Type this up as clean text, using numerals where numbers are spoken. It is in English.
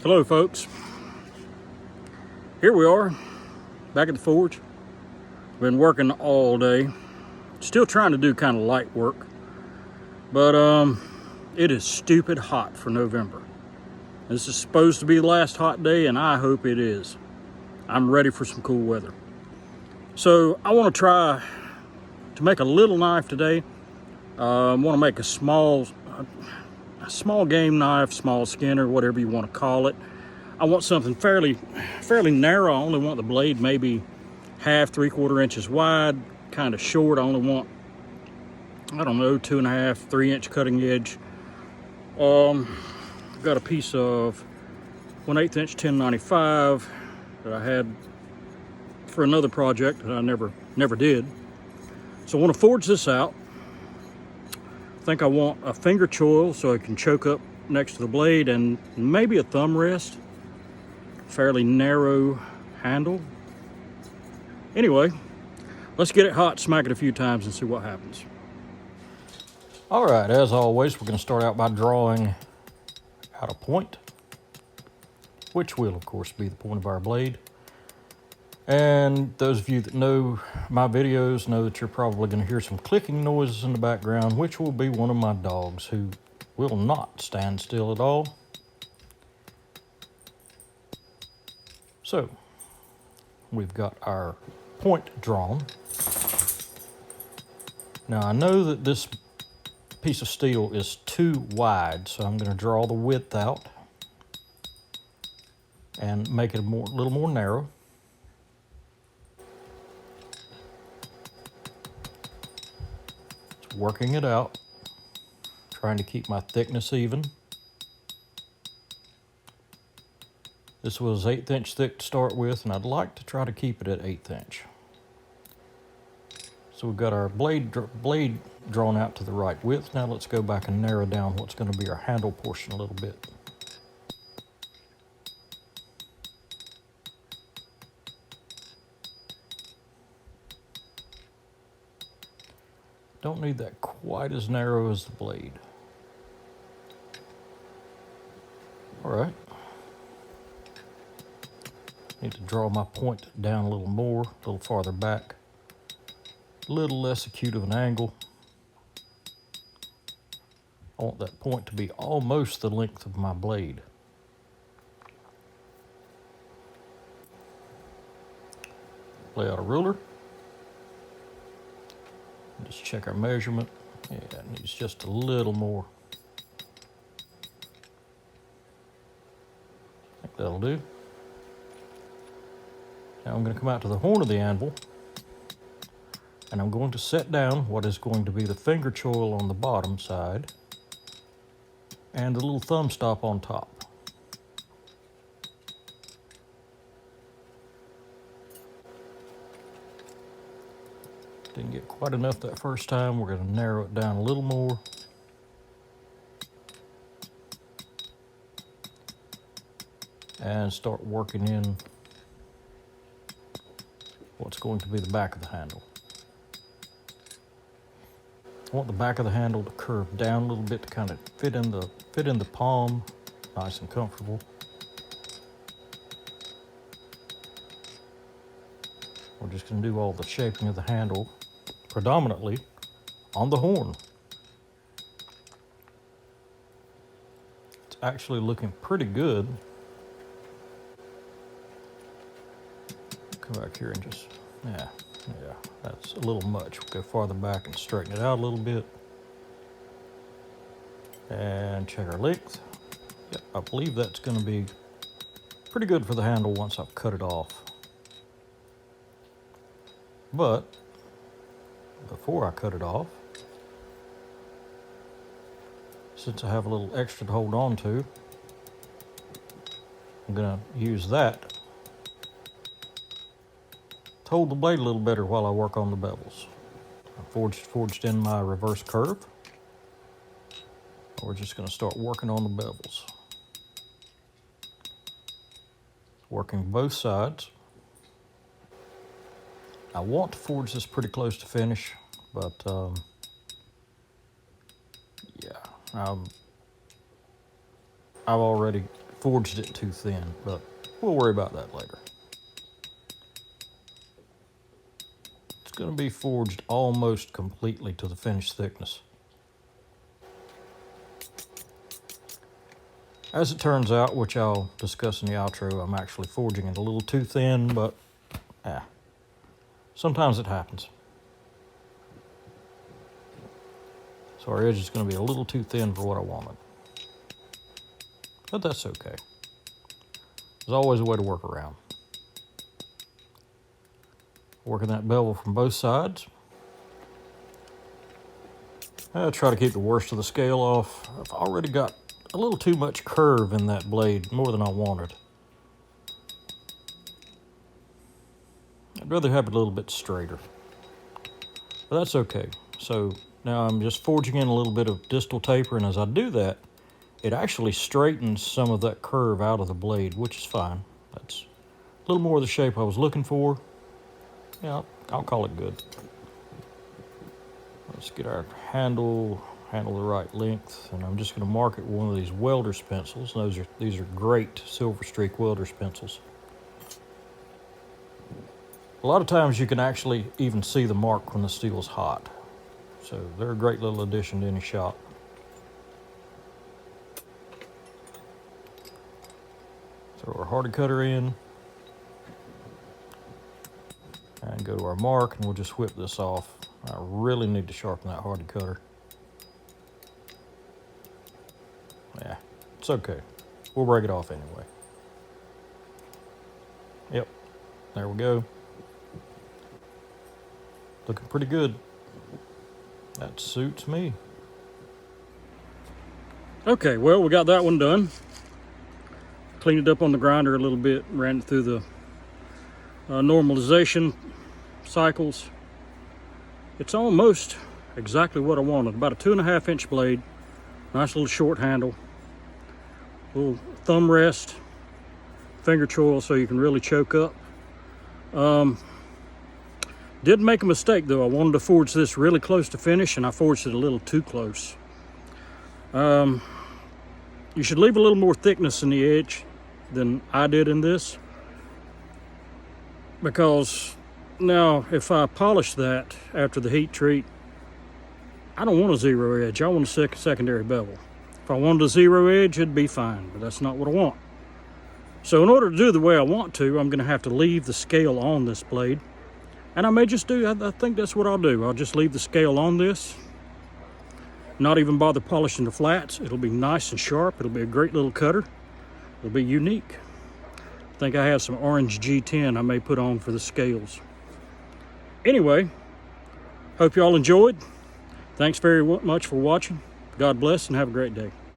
Hello folks, here we are back at the forge. Been working all day, still trying to do kind of light work, but it is stupid hot for November. This is supposed to be the last hot day and I hope it is. I'm ready for some cool weather. So I want to try to make a little knife today. I want to make a small game knife, small skinner, whatever you want to call it. I want something fairly narrow. I only want the blade maybe half, 3/4 inches wide, kind of short. I only want, I don't know, 2.5, 3-inch cutting edge. I've got a piece of 1/8 inch 1095 that I had for another project that I never did. So I want to forge this out. I think I want a finger choil so it can choke up next to the blade, and maybe a thumb rest. Fairly narrow handle. Anyway, let's get it hot, smack it a few times and see what happens. All right, as always, we're going to start out by drawing out a point, which will of course be the point of our blade. And those of you that know my videos know that you're probably going to hear some clicking noises in the background, which will be one of my dogs, who will not stand still at all. So, we've got our point drawn. Now I know that this piece of steel is too wide, so I'm going to draw the width out and make it a little more narrow. Just working it out, trying to keep my thickness even. This was 1/8 inch thick to start with, and I'd like to try to keep it at 1/8 inch. So we've got our blade drawn out to the right width. Now let's go back and narrow down what's going to be our handle portion a little bit. Don't need that quite as narrow as the blade. All right. Need to draw my point down a little more, a little farther back, a little less acute of an angle. I want that point to be almost the length of my blade. Lay out a ruler. Just check our measurement. Yeah, it needs just a little more. I think that'll do. Now I'm going to come out to the horn of the anvil, and I'm going to set down what is going to be the finger choil on the bottom side and the little thumb stop on top. Didn't get quite enough that first time. We're going to narrow it down a little more. And start working in what's going to be the back of the handle. I want the back of the handle to curve down a little bit to kind of fit in the palm, nice and comfortable. We're just going to do all the shaping of the handle predominantly on the horn. It's actually looking pretty good. Come back here and just, yeah, that's a little much. We'll go farther back and straighten it out a little bit. And check our length. Yep, I believe that's going to be pretty good for the handle once I've cut it off. But before I cut it off, since I have a little extra to hold on to, I'm going to use that to hold the blade a little better while I work on the bevels. I forged in my reverse curve. We're just going to start working on the bevels. Working both sides. I want to forge this pretty close to finish, but yeah, I've already forged it too thin, but we'll worry about that later. It's going to be forged almost completely to the finished thickness. As it turns out, which I'll discuss in the outro, I'm actually forging it a little too thin, but sometimes it happens. So our edge is going to be a little too thin for what I wanted. But that's okay. There's always a way to work around. Working that bevel from both sides. I try to keep the worst of the scale off. I've already got a little too much curve in that blade, more than I wanted. I'd rather have it a little bit straighter. But that's okay. So now I'm just forging in a little bit of distal taper, and as I do that, it actually straightens some of that curve out of the blade, which is fine. That's a little more of the shape I was looking for. Yeah, I'll call it good. Let's get our handle the right length, and I'm just going to mark it with one of these welder's pencils. These are great Silver Streak welder's pencils. A lot of times you can actually even see the mark when the steel's hot. So they're a great little addition to any shop. Throw our hardy cutter in. And go to our mark, and we'll just whip this off. I really need to sharpen that hardy cutter. Yeah, it's okay. We'll break it off anyway. Yep, there we go. Looking pretty good. That suits me. Okay, well, we got that one done. Cleaned it up on the grinder a little bit, ran it through the normalization cycles. It's almost exactly what I wanted. About a 2.5 inch blade, nice little short handle, little thumb rest, finger choil so you can really choke up. Did make a mistake though. I wanted to forge this really close to finish, and I forged it a little too close. You should leave a little more thickness in the edge than I did in this, because now if I polish that after the heat treat, I don't want a zero edge. I want a secondary bevel. If I wanted a zero edge, it'd be fine, but that's not what I want. So in order to do the way I want to, I'm going to have to leave the scale on this blade. And I may just do, I think that's what I'll do. I'll just leave the scale on this, not even bother polishing the flats. It'll be nice and sharp. It'll be a great little cutter. It'll be unique. I think I have some orange G10 I may put on for the scales. Anyway, hope you all enjoyed. Thanks very much for watching. God bless and have a great day.